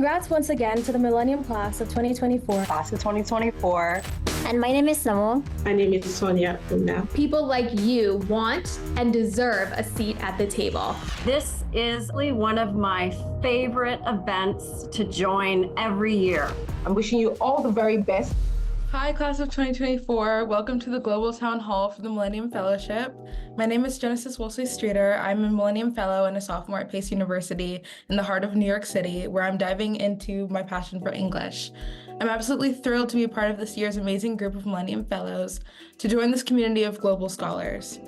Congrats once again to the Millennium Class of 2024. Class of 2024. And my name is Samo. My name is Sonia Una. People like you want and deserve a seat at the table. This is one of my favorite events to join every year. I'm wishing you all the very best. Hi, Class of 2024. Welcome to the Global Town Hall for the Millennium Fellowship. My name is Genesis Wolseley Streeter. I'm a Millennium Fellow and a sophomore at Pace University in the heart of New York City, where I'm diving into my passion for English. I'm absolutely thrilled to be a part of this year's amazing group of Millennium Fellows to join this community of global scholars.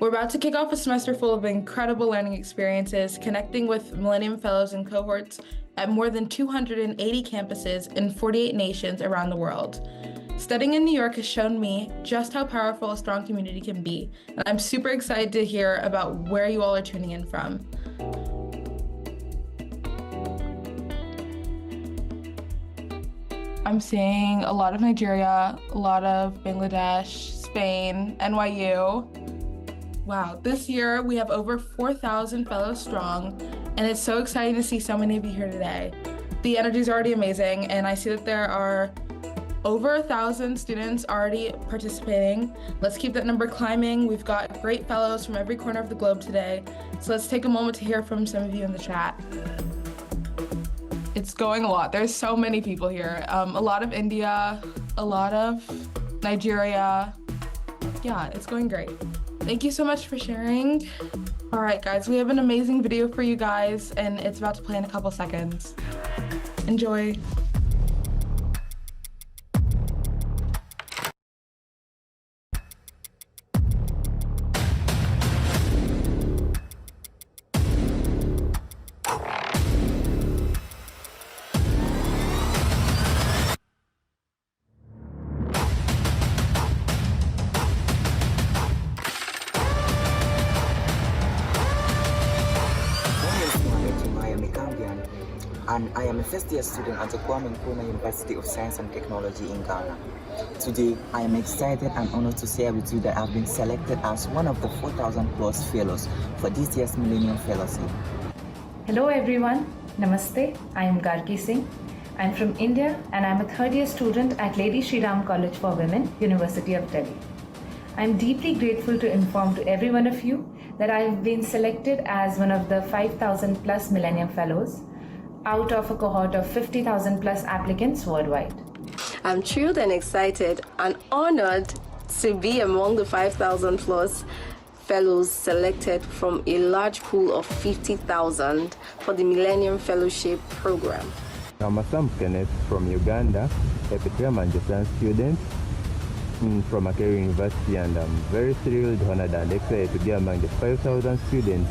We're about to kick off a semester full of incredible learning experiences, connecting with Millennium Fellows and cohorts at more than 280 campuses in 48 nations around the world. Studying in New York has shown me just how powerful a strong community can be, and I'm super excited to hear about where you all are tuning in from. I'm seeing a lot of Nigeria, a lot of Bangladesh, Spain, NYU. Wow, this year we have over 4,000 fellows strong, and it's so exciting to see so many of you here today. The energy is already amazing, and I see that there are over 1,000 students already participating. Let's keep that number climbing. We've got great fellows from every corner of the globe today. So let's take a moment to hear from some of you in the chat. It's going a lot. There's so many people here. A lot of India, a lot of Nigeria. Yeah, it's going great. Thank you so much for sharing. All right, guys, we have an amazing video for you guys, and it's about to play in a couple seconds. Enjoy. And I am a first-year student at the Kwame Nkrumah University of Science and Technology in Ghana. Today, I am excited and honored to share with you that I've been selected as one of the 4,000 plus fellows for this year's Millennium Fellowship. Hello everyone, Namaste. I am Gargi Singh. I'm from India and I'm a third-year student at Lady Shri Ram College for Women, University of Delhi. I'm deeply grateful to inform to every one of you that I've been selected as one of the 5,000 plus Millennium Fellows out of a cohort of 50,000 plus applicants worldwide. I'm thrilled and excited and honored to be among the 5,000 plus fellows selected from a large pool of 50,000 for the Millennium Fellowship program. I'm Sam Kenneth from Uganda, a Petra Manchester student from Makerere University, and I'm very thrilled, honored, and excited to be among the 5,000 students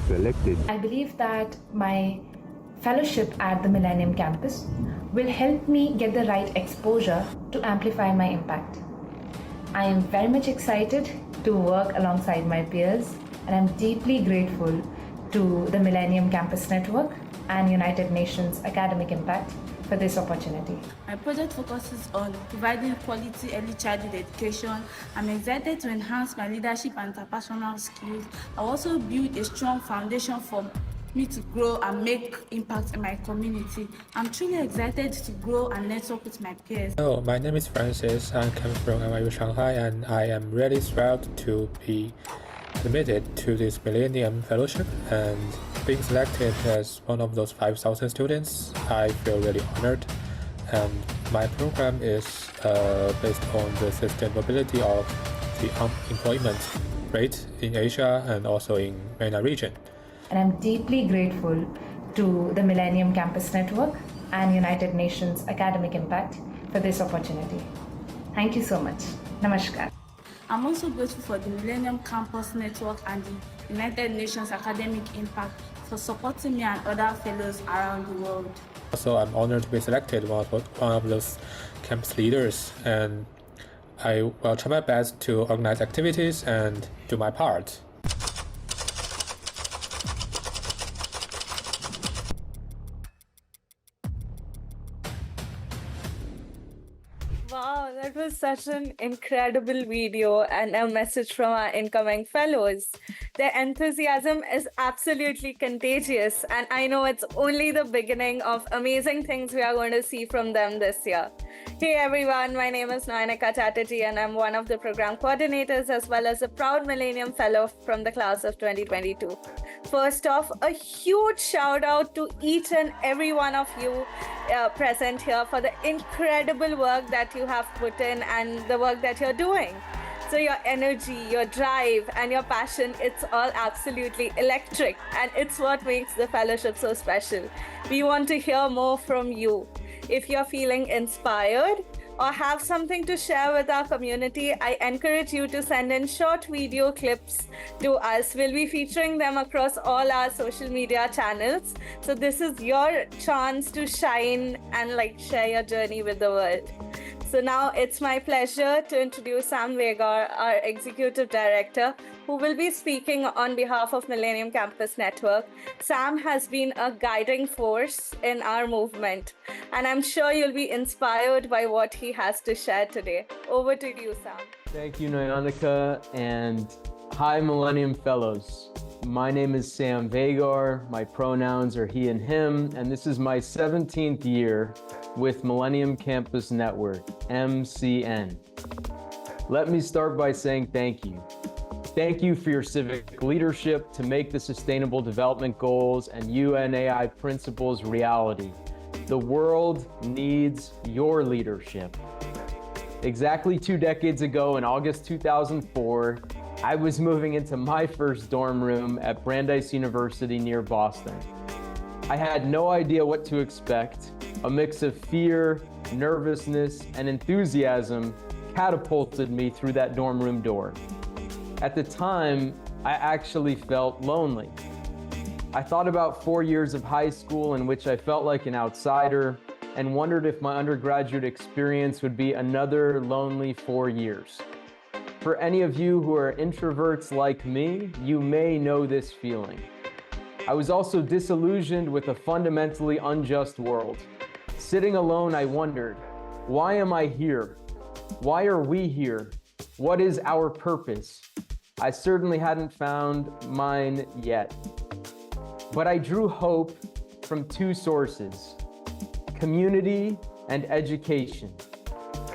selected. I believe that my fellowship at the Millennium Campus will help me get the right exposure to amplify my impact. I am very much excited to work alongside my peers, and I'm deeply grateful to the Millennium Campus Network and United Nations Academic Impact for this opportunity. My project focuses on providing quality early childhood education. I'm excited to enhance my leadership and interpersonal skills. I also build a strong foundation for me to grow and make impact in my community. I'm truly excited to grow and network with my peers. Hello, my name is Francis. I come from NYU Shanghai, and I am really thrilled to be admitted to this Millennium Fellowship, and being selected as one of those 5,000 students, I feel really honored. And my program is based on the sustainability of the unemployment rate in Asia and also in MENA region. And I'm deeply grateful to the Millennium Campus Network and United Nations Academic Impact for this opportunity. Thank you so much. Namaskar. I'm also grateful for the Millennium Campus Network and the United Nations Academic Impact for supporting me and other fellows around the world. Also, I'm honored to be selected one of those campus leaders, and I will try my best to organize activities and do my part. Wow, that was such an incredible video and a message from our incoming fellows. Their enthusiasm is absolutely contagious, and I know it's only the beginning of amazing things we are going to see from them this year. Hey everyone, my name is Nayanika Chatterjee, and I'm one of the program coordinators as well as a proud Millennium Fellow from the class of 2022. First off, a huge shout out to each and every one of you present here for the incredible work that you have put in and the work that you're doing. So your energy, your drive, and your passion, it's all absolutely electric, and it's what makes the fellowship so special. We want to hear more from you. If you're feeling inspired or have something to share with our community, I encourage you to send in short video clips to us. We'll be featuring them across all our social media channels. So this is your chance to shine and share your journey with the world. So now it's my pleasure to introduce Sam Vaghar, our Executive Director, who will be speaking on behalf of Millennium Campus Network. Sam has been a guiding force in our movement, and I'm sure you'll be inspired by what he has to share today. Over to you, Sam. Thank you, Nayanika, and hi, Millennium Fellows. My name is Sam Vaghar. My pronouns are he and him, and this is my 17th year with Millennium Campus Network, MCN. Let me start by saying thank you. Thank you for your civic leadership to make the Sustainable Development Goals and UNAI Principles reality. The world needs your leadership. Exactly 2 decades ago, in August 2004, I was moving into my first dorm room at Brandeis University near Boston. I had no idea what to expect. A mix of fear, nervousness, and enthusiasm catapulted me through that dorm room door. At the time, I actually felt lonely. I thought about 4 years of high school in which I felt like an outsider and wondered if my undergraduate experience would be another lonely 4 years. For any of you who are introverts like me, you may know this feeling. I was also disillusioned with a fundamentally unjust world. Sitting alone, I wondered, why am I here? Why are we here? What is our purpose? I certainly hadn't found mine yet. But I drew hope from 2 sources: community and education.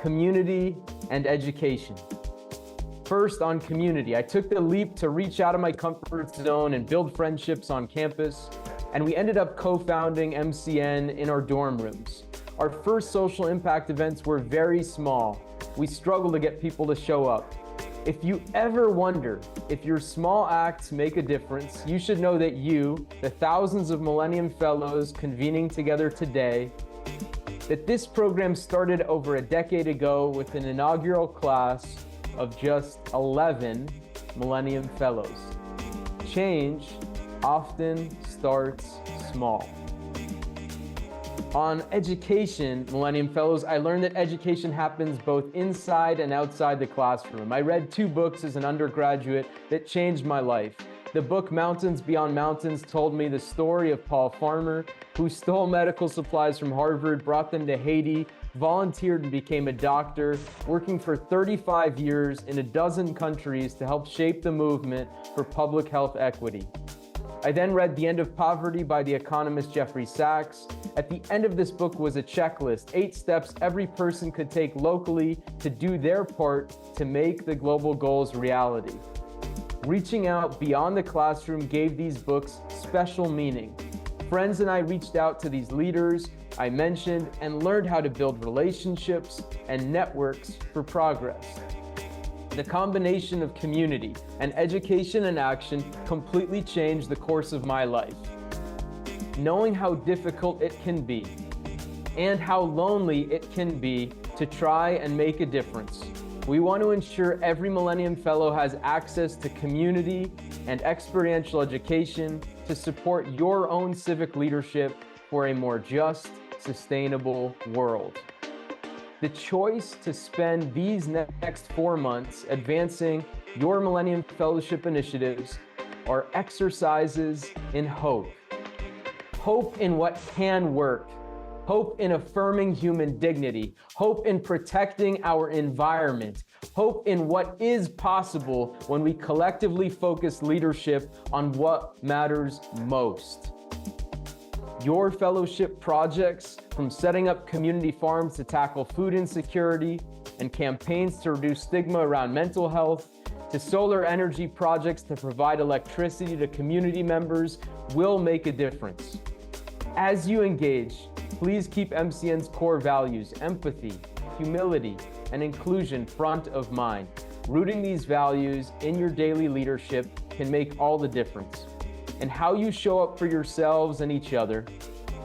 Community and education. First, on community, I took the leap to reach out of my comfort zone and build friendships on campus, and we ended up co-founding MCN in our dorm rooms. Our first social impact events were very small. We struggled to get people to show up. If you ever wonder if your small acts make a difference, you should know that you, the thousands of Millennium Fellows convening together today, that this program started over a decade ago with an inaugural class of just 11 Millennium Fellows. Change often starts small. On education, Millennium Fellows, I learned that education happens both inside and outside the classroom. I read 2 books as an undergraduate that changed my life. The book Mountains Beyond Mountains told me the story of Paul Farmer, who stole medical supplies from Harvard, brought them to Haiti, volunteered and became a doctor, working for 35 years in a dozen countries to help shape the movement for public health equity. I then read The End of Poverty by the economist Jeffrey Sachs. At the end of this book was a checklist, 8 steps every person could take locally to do their part to make the global goals reality. Reaching out beyond the classroom gave these books special meaning. Friends and I reached out to these leaders I mentioned and learned how to build relationships and networks for progress. The combination of community and education and action completely changed the course of my life. Knowing how difficult it can be and how lonely it can be to try and make a difference, we want to ensure every Millennium Fellow has access to community and experiential education to support your own civic leadership for a more just, sustainable world. The choice to spend these next 4 months advancing your Millennium Fellowship initiatives are exercises in hope. Hope in what can work. hope in affirming human dignity, hope in protecting our environment, hope in what is possible when we collectively focus leadership on what matters most. Your fellowship projects, from setting up community farms to tackle food insecurity and campaigns to reduce stigma around mental health, to solar energy projects to provide electricity to community members, will make a difference. As you engage, please keep MCN's core values, empathy, humility, and inclusion front of mind. Rooting these values in your daily leadership can make all the difference. And how you show up for yourselves and each other,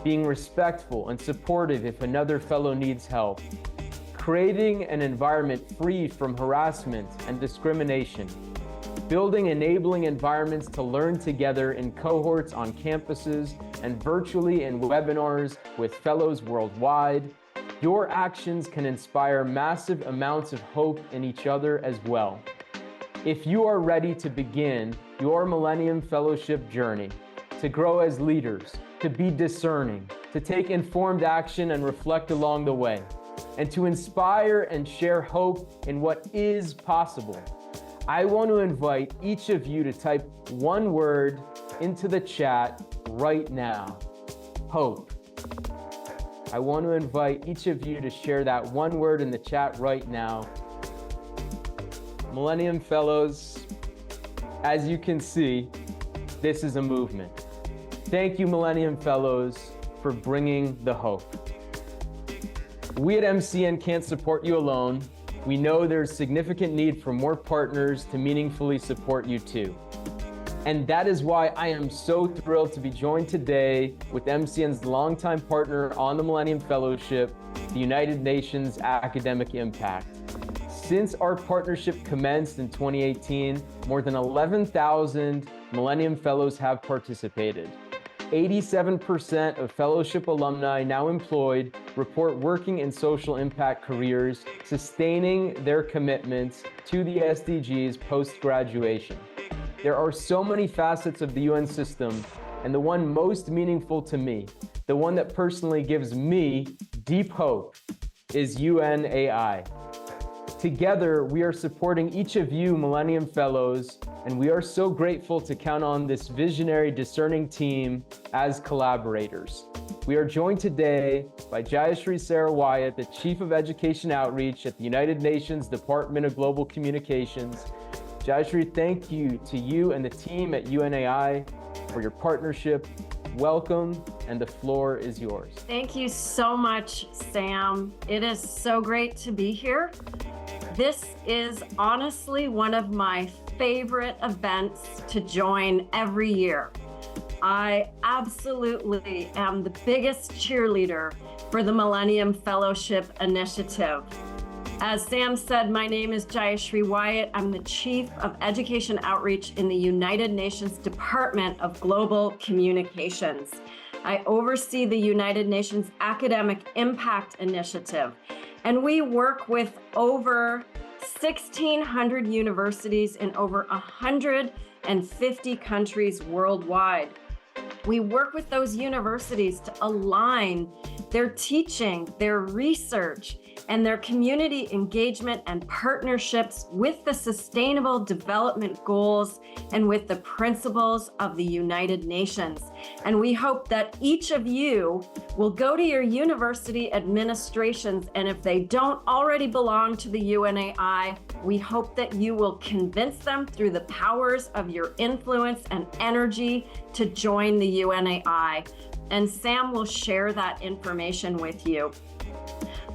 being respectful and supportive if another fellow needs help, creating an environment free from harassment and discrimination, building enabling environments to learn together in cohorts on campuses and virtually in webinars with fellows worldwide. Your actions can inspire massive amounts of hope in each other as well. If you are ready to begin your Millennium Fellowship journey, to grow as leaders, to be discerning, to take informed action and reflect along the way, and to inspire and share hope in what is possible, I want to invite each of you to type one word into the chat right now: hope. I want to invite each of you to share that one word in the chat right now. Millennium Fellows, as you can see, this is a movement. Thank you, Millennium Fellows, for bringing the hope. We at MCN can't support you alone. We know there's significant need for more partners to meaningfully support you too. And that is why I am so thrilled to be joined today with MCN's longtime partner on the Millennium Fellowship, the United Nations Academic Impact. Since our partnership commenced in 2018, more than 11,000 Millennium Fellows have participated. 87% of fellowship alumni now employed report working in social impact careers, sustaining their commitments to the SDGs post-graduation. There are so many facets of the UN system, and the one most meaningful to me, the one that personally gives me deep hope, is UNAI. Together, we are supporting each of you Millennium Fellows, and we are so grateful to count on this visionary, discerning team as collaborators. We are joined today by Jayashree Sarah Wyatt, the Chief of Education Outreach at the United Nations Department of Global Communications. Jayashree, thank you to you and the team at UNAI for your partnership. Welcome, and the floor is yours. Thank you so much, Sam. It is so great to be here. This is honestly one of my favorite events to join every year. I absolutely am the biggest cheerleader for the Millennium Fellowship Initiative. As Sam said, my name is Jayashree Wyatt. I'm the Chief of Education Outreach in the United Nations Department of Global Communications. I oversee the United Nations Academic Impact Initiative, and we work with over 1,600 universities in over 150 countries worldwide. We work with those universities to align their teaching, their research, and their community engagement and partnerships with the Sustainable Development Goals and with the principles of the United Nations. And we hope that each of you will go to your university administrations, and if they don't already belong to the UNAI, we hope that you will convince them through the powers of your influence and energy to join the UNAI. And Sam will share that information with you.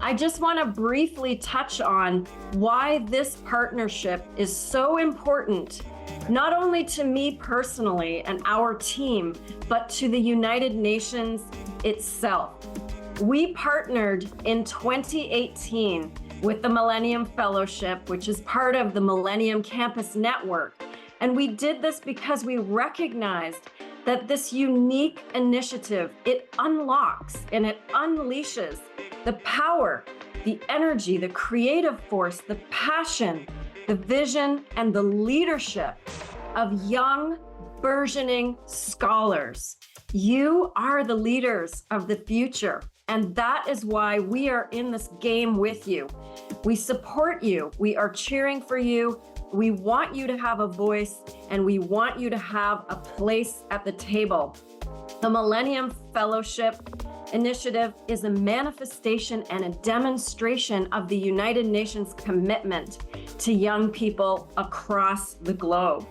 I just want to briefly touch on why this partnership is so important, not only to me personally and our team, but to the United Nations itself. We partnered in 2018 with the Millennium Fellowship, which is part of the Millennium Campus Network. And we did this because we recognized that this unique initiative, it unlocks and it unleashes the power, the energy, the creative force, the passion, the vision, and the leadership of young, burgeoning scholars. You are the leaders of the future, And that is why we are in this game with you. We support you. We are cheering for you. We want you to have a voice, and we want you to have a place at the table. The Millennium Fellowship Initiative is a manifestation and a demonstration of the United Nations commitment to young people across the globe.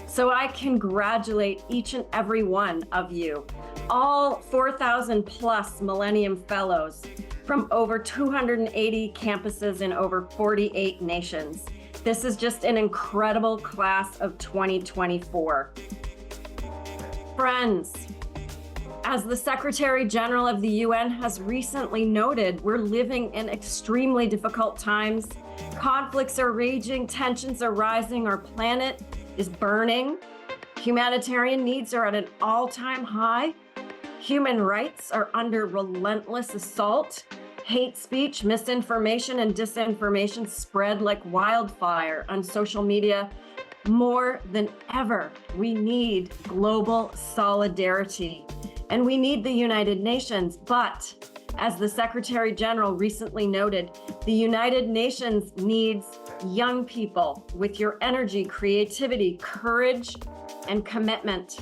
So I congratulate each and every one of you, all 4,000 plus Millennium Fellows from over 280 campuses in over 48 nations. This is just an incredible class of 2024. Friends, as the Secretary General of the UN has recently noted, we're living in extremely difficult times. Conflicts are raging, tensions are rising, our planet is burning. Humanitarian needs are at an all-time high. Human rights are under relentless assault. Hate speech, misinformation, and disinformation spread like wildfire on social media. More than ever, we need global solidarity. And we need the United Nations, but as the Secretary General recently noted, the United Nations needs young people with your energy, creativity, courage, and commitment.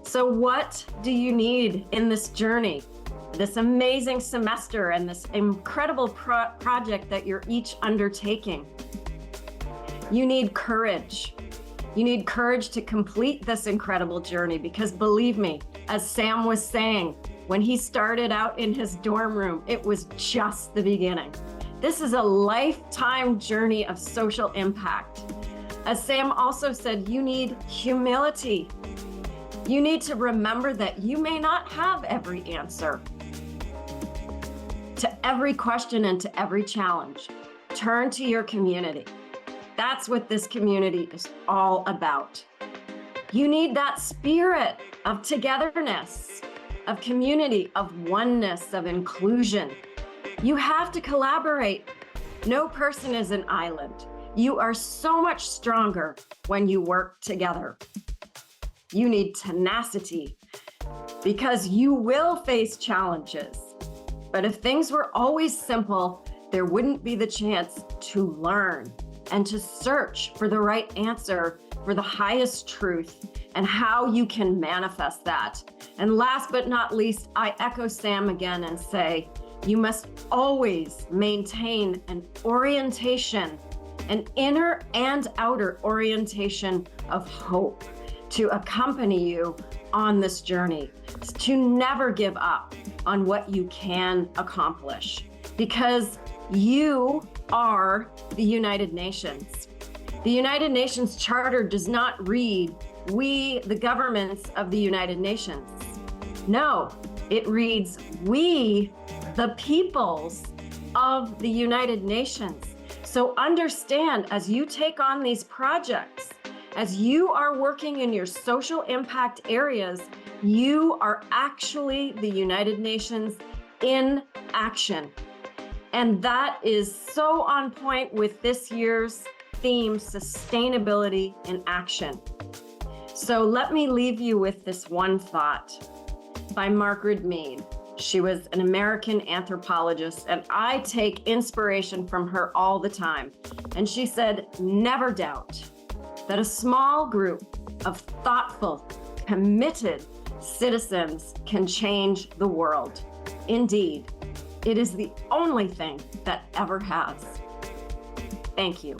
So what do you need in this journey, this amazing semester, and this incredible project that you're each undertaking? You need courage. You need courage to complete this incredible journey, because believe me, as Sam was saying, when he started out in his dorm room, it was just the beginning. This is a lifetime journey of social impact. As Sam also said, you need humility. You need to remember that you may not have every answer to every question and to every challenge. Turn to your community. That's what this community is all about. You need that spirit of togetherness, of community, of oneness, of inclusion. You have to collaborate. No person is an island. You are so much stronger when you work together. You need tenacity, because you will face challenges. But if things were always simple, there wouldn't be the chance to learn and to search for the right answer, for the highest truth, and how you can manifest that. And last but not least, I echo Sam again and say, you must always maintain an orientation, an inner and outer orientation of hope to accompany you on this journey, to never give up on what you can accomplish, because you are the United Nations. The United Nations Charter does not read, "We, the governments of the United Nations." No, it reads, "We, the peoples of the United Nations." So understand, as you take on these projects, as you are working in your social impact areas, you are actually the United Nations in action. And that is so on point with this year's theme, sustainability in action. So let me leave you with this one thought by Margaret Mead. She was an American anthropologist, and I take inspiration from her all the time. And she said, never doubt that a small group of thoughtful, committed citizens can change the world. Indeed, it is the only thing that ever has. Thank you.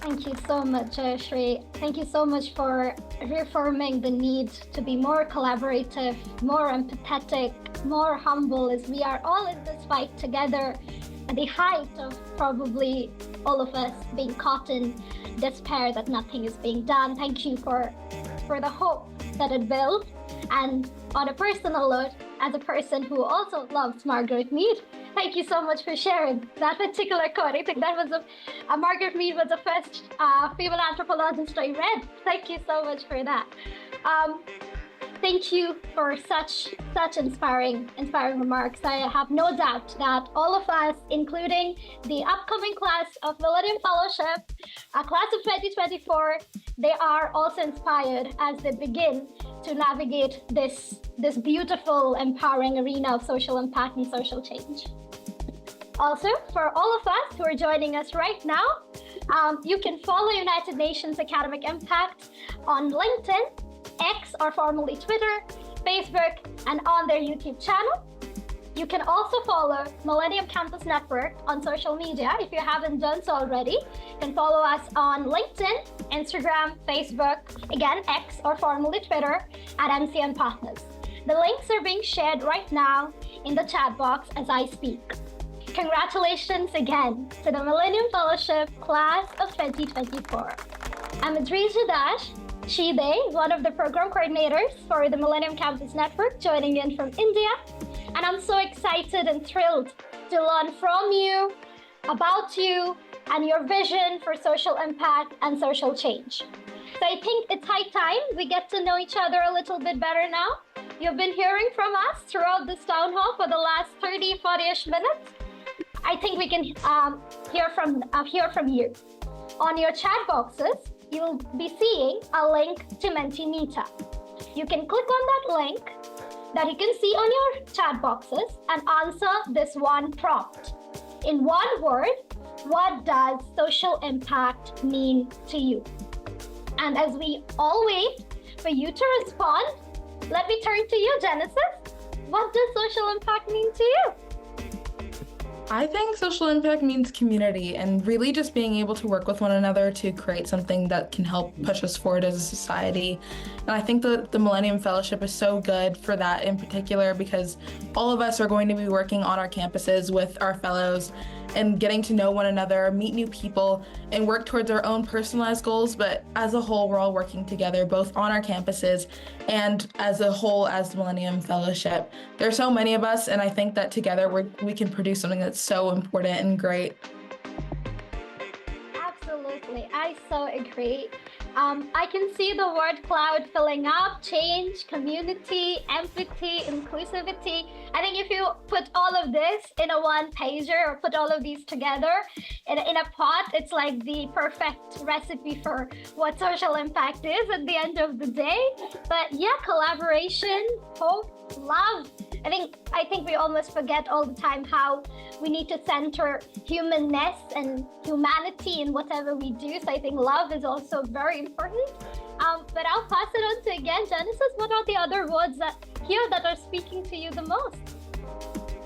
Thank you so much, Shri. Thank you so much for reaffirming the need to be more collaborative, more empathetic, more humble, as we are all in this fight together at the height of probably all of us being caught in despair that nothing is being done. Thank you for the hope that it builds. And on a personal note, as a person who also loves Margaret Mead, thank you so much for sharing that particular quote. I think that was Margaret Mead was the first female anthropologist I read. Thank you so much for that. Thank you for such inspiring remarks. I have no doubt that all of us, including the upcoming class of Millennium Fellowship, a class of 2024, they are also inspired as they begin to navigate this beautiful, empowering arena of social impact and social change. Also, for all of us who are joining us right now, you can follow United Nations Academic Impact on LinkedIn, X or formerly Twitter, Facebook, and on their YouTube channel. You can also follow Millennium Campus Network on social media if you haven't done so already. You can follow us on LinkedIn, Instagram, Facebook, again, X or formerly Twitter, at MCN Partners. The links are being shared right now in the chat box as I speak. Congratulations again to the Millennium Fellowship Class of 2024. I'm Adrija Dash, she, they, one of the program coordinators for the Millennium Campus Network, joining in from India. And I'm so excited and thrilled to learn from you, about you, and your vision for social impact and social change. So I think it's high time we get to know each other a little bit better now. You've been hearing from us throughout this town hall for the last 30, 40-ish minutes. I think we can hear from you. On your chat boxes, you'll be seeing a link to Mentimeter. You can click on that link that you can see on your chat boxes and answer this one prompt. In one word, what does social impact mean to you? And as we all wait for you to respond, let me turn to you, Genesis. What does social impact mean to you? I think social impact means community and really just being able to work with one another to create something that can help push us forward as a society. And I think that the Millennium Fellowship is so good for that in particular because all of us are going to be working on our campuses with our fellows and getting to know one another, meet new people, and work towards our own personalized goals. But as a whole, we're all working together, both on our campuses and as a whole as the Millennium Fellowship. There are so many of us, and I think that together we can produce something that's so important and great. Absolutely, I so agree. I can see the word cloud filling up: change, community, empathy, inclusivity. I think if you put all of this in a one pager or put all of these together in a pot, it's like the perfect recipe for what social impact is at the end of the day. But yeah, collaboration, hope, love. I think we almost forget all the time how we need to center humanness and humanity in whatever we do. So I think love is also very important. But I'll pass it on to again, Genesis. What are the other words that are speaking to you the most?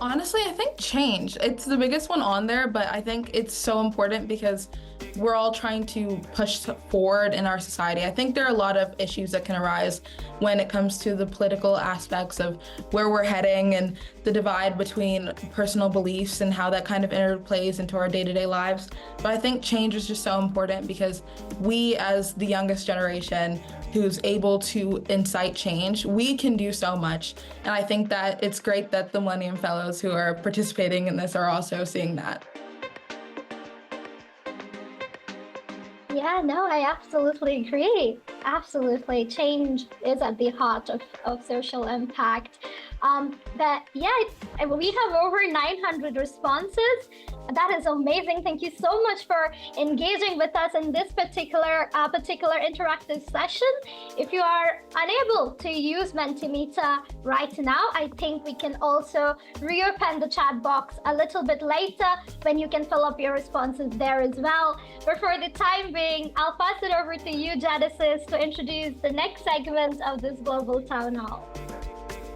Honestly, I think change. It's the biggest one on there, but I think it's so important because we're all trying to push forward in our society. I think there are a lot of issues that can arise when it comes to the political aspects of where we're heading and the divide between personal beliefs and how that kind of interplays into our day-to-day lives. But I think change is just so important because we, as the youngest generation who's able to incite change, we can do so much. And I think that it's great that the Millennium Fellows who are participating in this are also seeing that. Yeah, no, I absolutely agree. Absolutely. Change is at the heart of social impact. We have over 900 responses. That is amazing. Thank you so much for engaging with us in this particular interactive session. If you are unable to use Mentimeter right now, I think we can also reopen the chat box a little bit later when you can fill up your responses there as well. But for the time being, I'll pass it over to you, Genesis, to introduce the next segment of this Global Town Hall.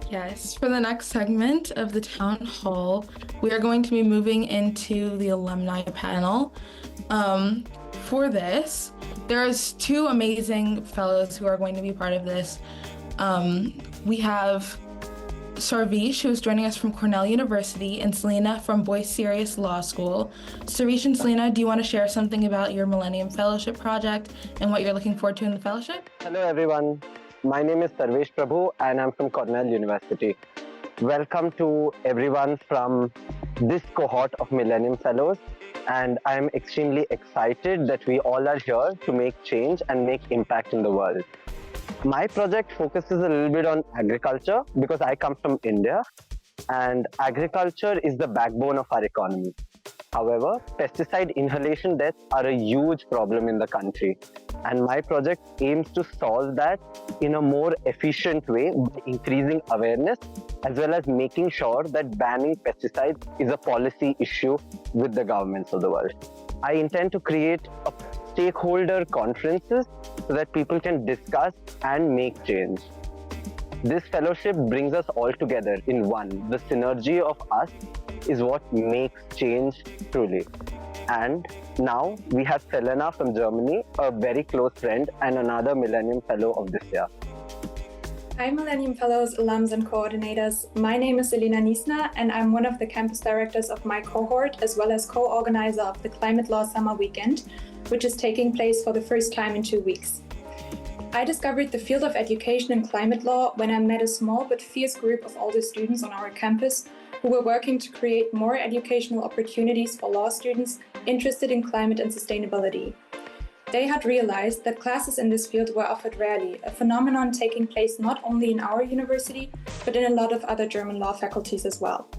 Yes, for the next segment of the town hall, we are going to be moving into the alumni panel. For this, there's two amazing fellows who are going to be part of this. We have Sarvesh, who is joining us from Cornell University, and Selena from Boyce Sirius Law School. Sarvesh and Selena, do you want to share something about your Millennium Fellowship project and what you're looking forward to in the fellowship? Hello, everyone. My name is Sarvesh Prabhu, and I'm from Cornell University. Welcome to everyone from this cohort of Millennium Fellows, and I'm extremely excited that we all are here to make change and make impact in the world. My project focuses a little bit on agriculture because I come from India and agriculture is the backbone of our economy. However, pesticide inhalation deaths are a huge problem in the country, and my project aims to solve that in a more efficient way by increasing awareness as well as making sure that banning pesticides is a policy issue with the governments of the world. I intend to create stakeholder conferences so that people can discuss and make change. This fellowship brings us all together in one. The synergy of us is what makes change truly. And now we have Selena from Germany, a very close friend and another Millennium Fellow of this year. Hi Millennium Fellows, alums and coordinators. My name is Elena Niesner and I'm one of the campus directors of my cohort as well as co-organizer of the Climate Law Summer Weekend, which is taking place for the first time in 2 weeks. I discovered the field of education and climate law when I met a small but fierce group of older students on our campus who were working to create more educational opportunities for law students interested in climate and sustainability. They had realized that classes in this field were offered rarely, a phenomenon taking place not only in our university, but in a lot of other German law faculties as well.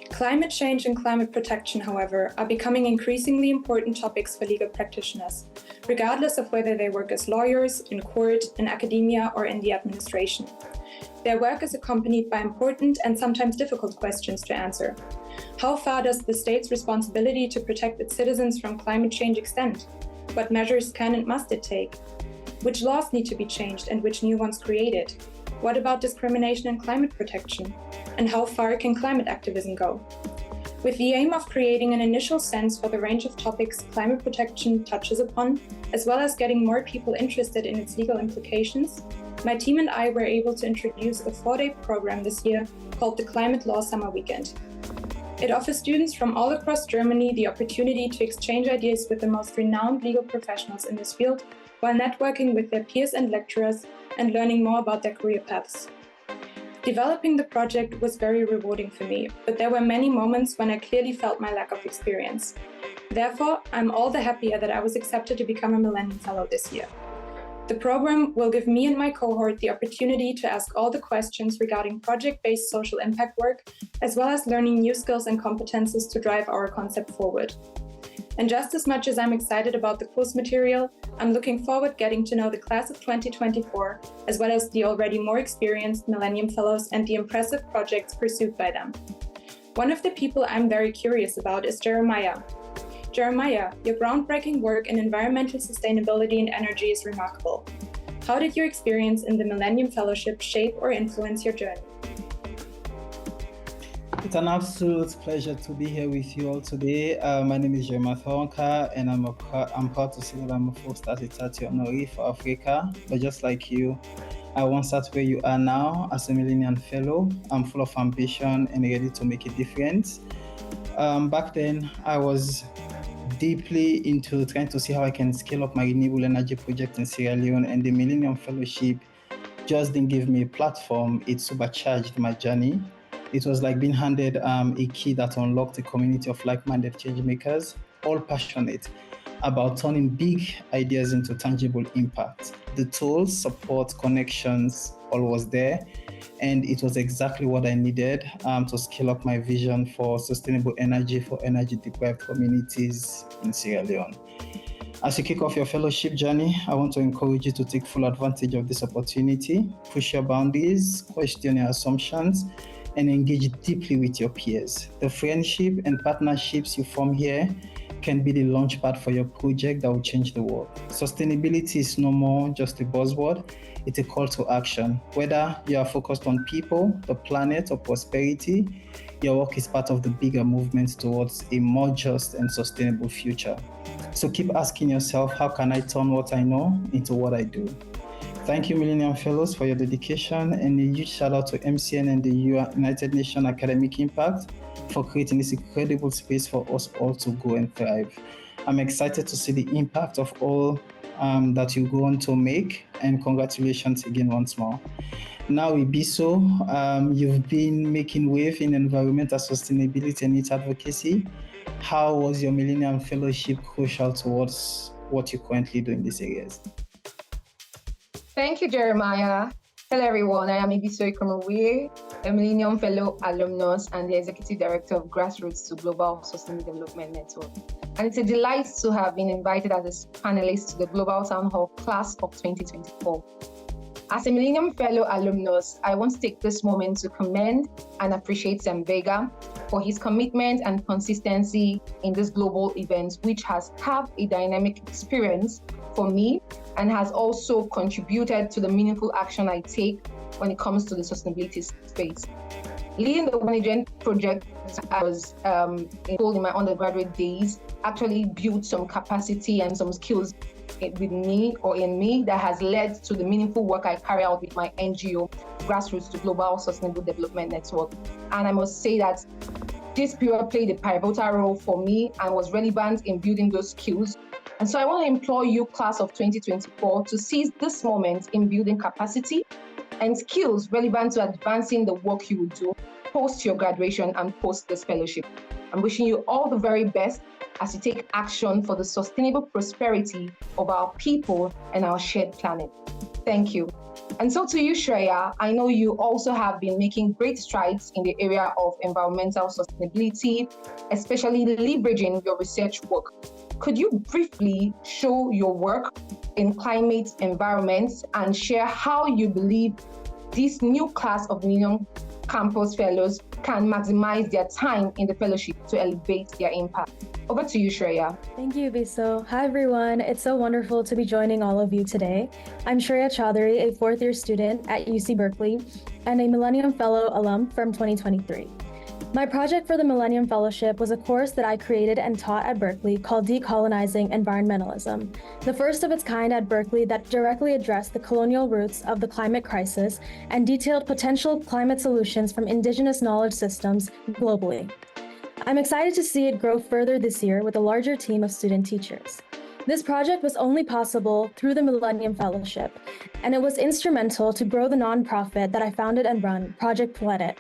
Climate change and climate protection, however, are becoming increasingly important topics for legal practitioners, regardless of whether they work as lawyers, in court, in academia, or in the administration. Their work is accompanied by important and sometimes difficult questions to answer. How far does the state's responsibility to protect its citizens from climate change extend? What measures can and must it take? Which laws need to be changed and which new ones created? What about discrimination and climate protection? And how far can climate activism go? With the aim of creating an initial sense for the range of topics climate protection touches upon, as well as getting more people interested in its legal implications, my team and I were able to introduce a 4-day program this year called the Climate Law Summer Weekend. It offers students from all across Germany the opportunity to exchange ideas with the most renowned legal professionals in this field, while networking with their peers and lecturers and learning more about their career paths. Developing the project was very rewarding for me, but there were many moments when I clearly felt my lack of experience. Therefore, I'm all the happier that I was accepted to become a Millennium Fellow this year. The program will give me and my cohort the opportunity to ask all the questions regarding project-based social impact work, as well as learning new skills and competences to drive our concept forward. And just as much as I'm excited about the course material, I'm looking forward getting to know the class of 2024, as well as the already more experienced Millennium Fellows and the impressive projects pursued by them. One of the people I'm very curious about is Jeremiah. Jeremiah, your groundbreaking work in environmental sustainability and energy is remarkable. How did your experience in the Millennium Fellowship shape or influence your journey? It's an absolute pleasure to be here with you all today. My name is Jeremiah and I'm proud to say that I'm a first Atitati honoree for Africa. But just like you, I once sat where you are now as a Millennium Fellow. I'm full of ambition and ready to make a difference. Back then, I was deeply into trying to see how I can scale up my renewable energy project in Sierra Leone, and the Millennium Fellowship just didn't give me a platform. It supercharged my journey. It was like being handed a key that unlocked a community of like-minded change makers, all passionate about turning big ideas into tangible impact. The tools, support, connections, all was there. And it was exactly what I needed to scale up my vision for sustainable energy for energy-deprived communities in Sierra Leone. As you kick off your fellowship journey, I want to encourage you to take full advantage of this opportunity, push your boundaries, question your assumptions, and engage deeply with your peers. The friendship and partnerships you form here can be the launchpad for your project that will change the world. Sustainability is no more just a buzzword, it's a call to action. Whether you are focused on people, the planet, or prosperity, your work is part of the bigger movement towards a more just and sustainable future. So keep asking yourself, how can I turn what I know into what I do? Thank you, Millennium Fellows, for your dedication, and a huge shout out to MCN and the United Nations Academic Impact for creating this incredible space for us all to go and thrive. I'm excited to see the impact of all that you go on to make, and congratulations again once more. Now, Ibiso, you've been making wave in environmental sustainability and its advocacy. How was your Millennium Fellowship crucial towards what you currently do in these areas? Thank you, Jeremiah. Hello, everyone. I am Ibiso Ikomowie, a Millennium Fellow alumnus and the Executive Director of Grassroots to Global Sustainable Development Network. And it's a delight to have been invited as a panelist to the Global Town Hall Class of 2024. As a Millennium Fellow alumnus, I want to take this moment to commend and appreciate Sam Vaghar for his commitment and consistency in this global event, which has had a dynamic experience for me and has also contributed to the meaningful action I take when it comes to the sustainability space. Leading the One Agent project I was involved in my undergraduate days actually built some capacity and some skills with me or in me that has led to the meaningful work I carry out with my NGO, Grassroots to Global Sustainable Development Network. And I must say that this period played a pivotal role for me and was relevant in building those skills. And so I want to implore you, class of 2024, to seize this moment in building capacity and skills relevant to advancing the work you will do post your graduation and post this fellowship. I'm wishing you all the very best as you take action for the sustainable prosperity of our people and our shared planet. Thank you. And so to you, Shreya, I know you also have been making great strides in the area of environmental sustainability, especially leveraging your research work. Could you briefly show your work in climate environments and share how you believe this new class of Millennium Campus Fellows can maximize their time in the fellowship to elevate their impact? Over to you, Shreya. Thank you, Biso. Hi, everyone. It's so wonderful to be joining all of you today. I'm Shreya Chaudhary, a fourth-year student at UC Berkeley and a Millennium Fellow alum from 2023. My project for the Millennium Fellowship was a course that I created and taught at Berkeley called Decolonizing Environmentalism, the first of its kind at Berkeley that directly addressed the colonial roots of the climate crisis and detailed potential climate solutions from indigenous knowledge systems globally. I'm excited to see it grow further this year with a larger team of student teachers. This project was only possible through the Millennium Fellowship, and it was instrumental to grow the nonprofit that I founded and run, Project Planet,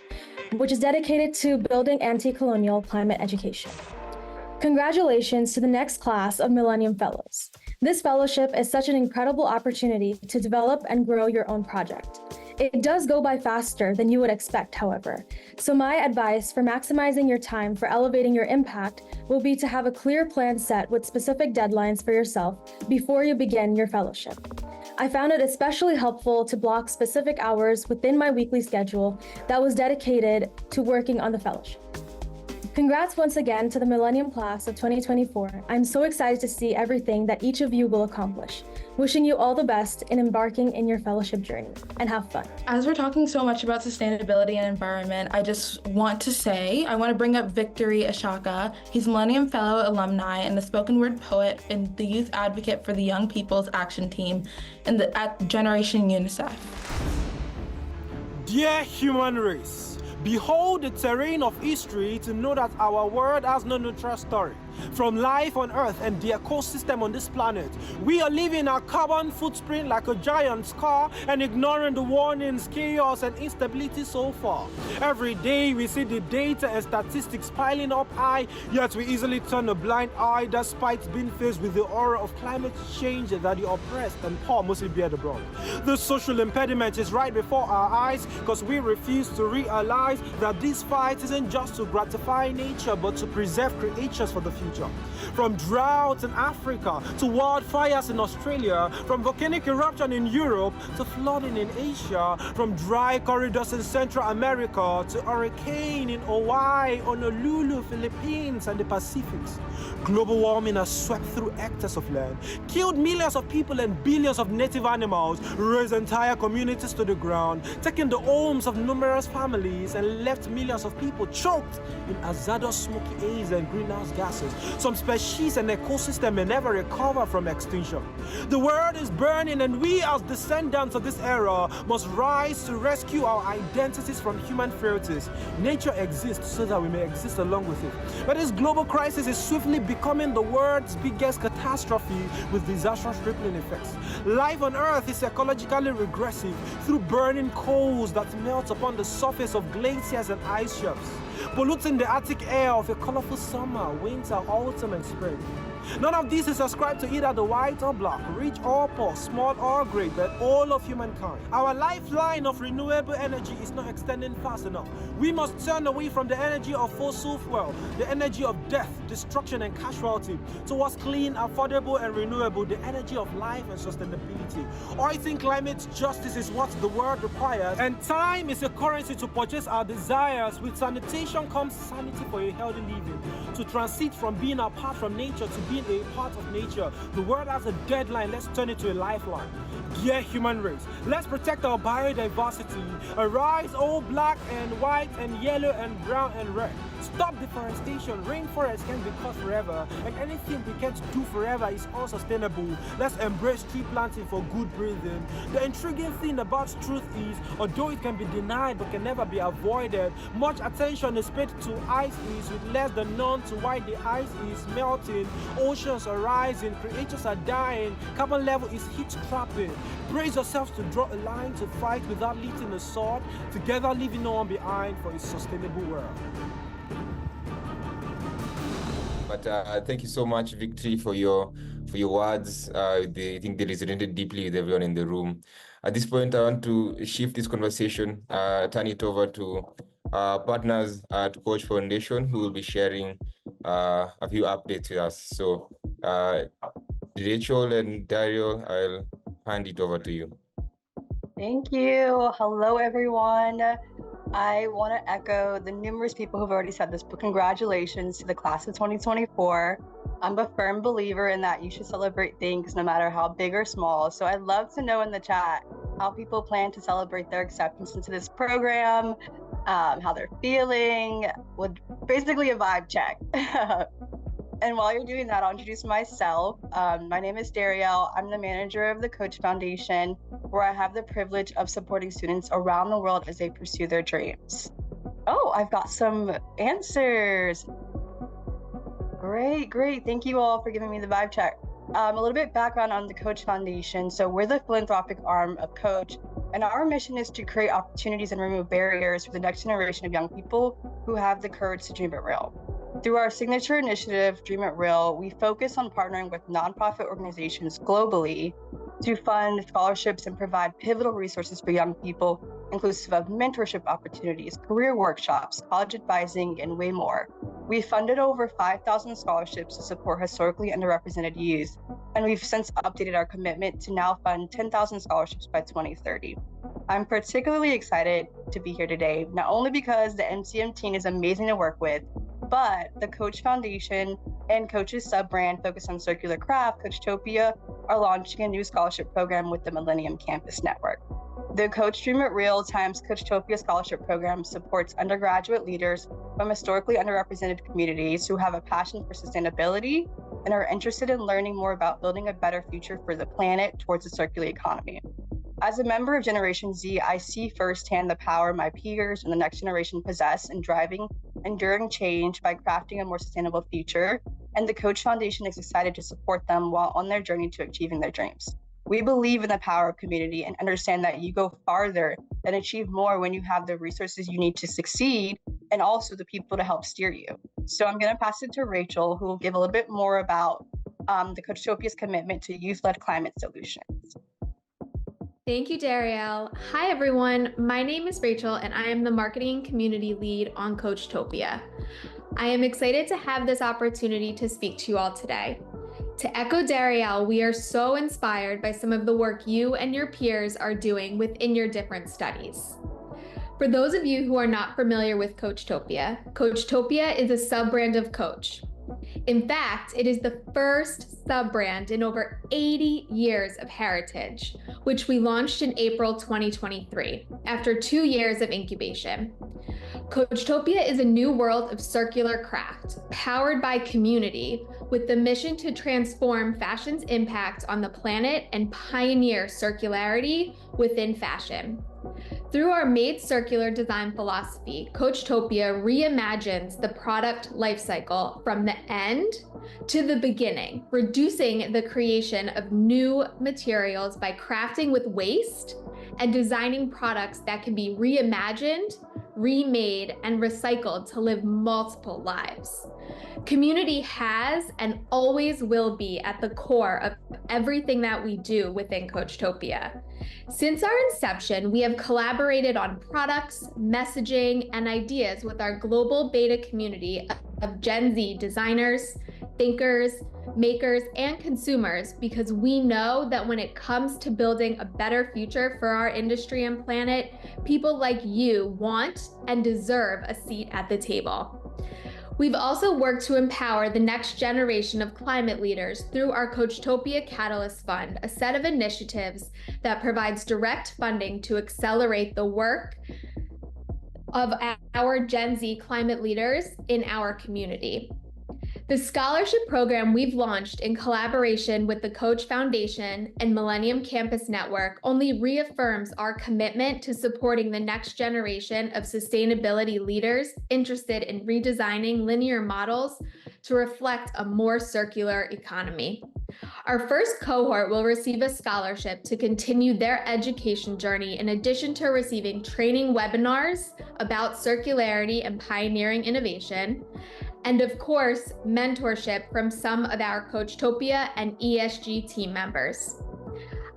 which is dedicated to building anti-colonial climate education. Congratulations to the next class of Millennium Fellows. This fellowship is such an incredible opportunity to develop and grow your own project. It does go by faster than you would expect, however. So my advice for maximizing your time for elevating your impact will be to have a clear plan set with specific deadlines for yourself before you begin your fellowship. I found it especially helpful to block specific hours within my weekly schedule that was dedicated to working on the fellowship. Congrats once again to the Millennium Class of 2024. I'm so excited to see everything that each of you will accomplish. Wishing you all the best in embarking in your fellowship journey, and have fun. As we're talking so much about sustainability and environment, I just want to bring up Victory Ashaka. He's Millennium Fellow alumni and a spoken word poet and the youth advocate for the Young People's Action Team at Generation UNICEF. Dear human race, behold the terrain of history to know that our world has no neutral story. From life on Earth and the ecosystem on this planet, we are leaving our carbon footprint like a giant scar and ignoring the warnings, chaos, and instability so far. Every day we see the data and statistics piling up high, yet we easily turn a blind eye despite being faced with the horror of climate change that the oppressed and poor mostly bear the brunt. The social impediment is right before our eyes because we refuse to realize that this fight isn't just to gratify nature but to preserve creatures for the future. From droughts in Africa to wildfires in Australia, from volcanic eruption in Europe to flooding in Asia, from dry corridors in Central America to hurricane in Hawaii, Honolulu, Philippines, and the Pacifics. Global warming has swept through hectares of land, killed millions of people and billions of native animals, razed entire communities to the ground, taken the homes of numerous families, and left millions of people choked in hazardous smoky haze and greenhouse gases. Some species and ecosystems may never recover from extinction. The world is burning, and we as descendants of this era must rise to rescue our identities from human frailties. Nature exists so that we may exist along with it. But this global crisis is swiftly becoming the world's biggest catastrophe with disastrous rippling effects. Life on Earth is ecologically regressive through burning coals that melt upon the surface of glaciers and ice shelves, polluting the Arctic air of a colorful summer, winter, autumn, and spring. None of this is ascribed to either the white or black, rich or poor, small or great, but all of humankind. Our lifeline of renewable energy is not extending fast enough. We must turn away from the energy of fossil fuel, the energy of death, destruction, and casualty, towards clean, affordable, and renewable, the energy of life and sustainability. Hoisting climate justice is what the world requires, and time is a currency to purchase our desires. With sanitation comes sanity for a healthy living. To transit from being apart from nature to being a part of nature. The world has a deadline, let's turn it to a lifeline. Dear human race, let's protect our biodiversity. Arise, all black and white and yellow and brown and red. Stop deforestation. Rainforests can't be cut forever, and anything we can't do forever is unsustainable. Let's embrace tree planting for good breathing. The intriguing thing about truth is, although it can be denied but can never be avoided, much attention is paid to ice is with less than none to why the ice is melting. Oceans are rising, creatures are dying, carbon level is heat trapping. Brace yourselves to draw a line to fight without lifting a sword, together leaving no one behind for a sustainable world. But thank you so much, Victory, for your words. I think they resonated deeply with everyone in the room. At this point, I want to shift this conversation, turn it over to our partners at Coach Foundation, who will be sharing a few updates with us. So, Rachel and Dario, I'll hand it over to you. Thank you. Hello, everyone. I want to echo the numerous people who've already said this, but congratulations to the class of 2024. I'm a firm believer in that you should celebrate things no matter how big or small. So I'd love to know in the chat how people plan to celebrate their acceptance into this program, how they're feeling, with basically a vibe check. And while you're doing that, I'll introduce myself. My name is Darielle. I'm the manager of the Coach Foundation, where I have the privilege of supporting students around the world as they pursue their dreams. Oh, I've got some answers. Great. Thank you all for giving me the vibe check. A little bit background on the Coach Foundation. So we're the philanthropic arm of Coach, and our mission is to create opportunities and remove barriers for the next generation of young people who have the courage to dream it real. Through our signature initiative, Dream It Real, we focus on partnering with nonprofit organizations globally to fund scholarships and provide pivotal resources for young people, inclusive of mentorship opportunities, career workshops, college advising, and way more. We funded over 5,000 scholarships to support historically underrepresented youth, and we've since updated our commitment to now fund 10,000 scholarships by 2030. I'm particularly excited to be here today, not only because the MCM team is amazing to work with, but the Coach Foundation and Coach's sub-brand focused on circular craft, Coachtopia, are launching a new scholarship program with the Millennium Campus Network. The Coach Dream It Real times Coachtopia scholarship program supports undergraduate leaders from historically underrepresented communities who have a passion for sustainability and are interested in learning more about building a better future for the planet towards a circular economy. As a member of Generation Z, I see firsthand the power my peers and the next generation possess in driving enduring change by crafting a more sustainable future, and the Coach Foundation is excited to support them while on their journey to achieving their dreams. We believe in the power of community and understand that you go farther and achieve more when you have the resources you need to succeed and also the people to help steer you. So I'm going to pass it to Rachel, who will give a little bit more about the Coachtopia's commitment to youth-led climate solutions. Thank you, Darielle. Hi, everyone. My name is Rachel, and I am the marketing and community lead on Coachtopia. I am excited to have this opportunity to speak to you all today. To echo Darielle, we are so inspired by some of the work you and your peers are doing within your different studies. For those of you who are not familiar with Coachtopia, Coachtopia is a sub-brand of Coach. In fact, it is the first sub-brand in over 80 years of heritage, which we launched in April 2023, after 2 years of incubation. Coachtopia is a new world of circular craft, powered by community, with the mission to transform fashion's impact on the planet and pioneer circularity within fashion. Through our Made Circular design philosophy, Coachtopia reimagines the product lifecycle from the end to the beginning, reducing the creation of new materials by crafting with waste and designing products that can be reimagined, remade, and recycled to live multiple lives. Community has and always will be at the core of everything that we do within Coachtopia. Since our inception, we have collaborated on products, messaging, and ideas with our global beta community of Gen Z designers, thinkers, makers, and consumers, because we know that when it comes to building a better future for our industry and planet, people like you want and deserve a seat at the table. We've also worked to empower the next generation of climate leaders through our Coachtopia Catalyst Fund, a set of initiatives that provides direct funding to accelerate the work of our Gen Z climate leaders in our community. The scholarship program we've launched in collaboration with the Coach Foundation and Millennium Campus Network only reaffirms our commitment to supporting the next generation of sustainability leaders interested in redesigning linear models to reflect a more circular economy. Our first cohort will receive a scholarship to continue their education journey in addition to receiving training webinars about circularity and pioneering innovation, and of course, mentorship from some of our Coachtopia and ESG team members.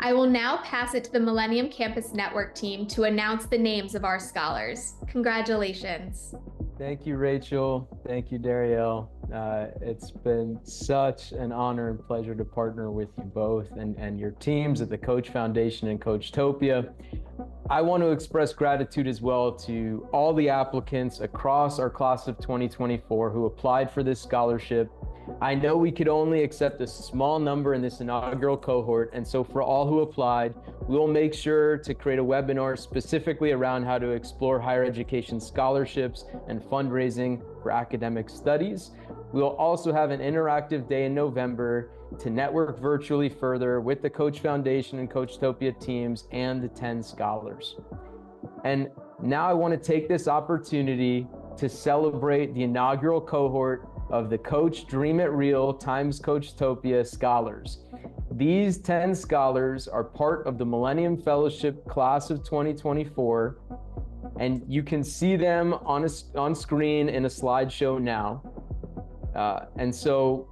I will now pass it to the Millennium Campus Network team to announce the names of our scholars. Congratulations. Thank you, Rachel. Thank you, Darielle. It's been such an honor and pleasure to partner with you both and your teams at the Coach Foundation and Coachtopia. I want to express gratitude as well to all the applicants across our class of 2024 who applied for this scholarship. I know we could only accept a small number in this inaugural cohort, and so for all who applied, we will make sure to create a webinar specifically around how to explore higher education scholarships and fundraising for academic studies. We will also have an interactive day in November to network virtually further with the Coach Foundation and Coachtopia teams and the 10 scholars. And now I want to take this opportunity to celebrate the inaugural cohort of the Coach Dream It Real times Coachtopia scholars. These 10 scholars are part of the Millennium Fellowship Class of 2024, and you can see them on screen in a slideshow now. And so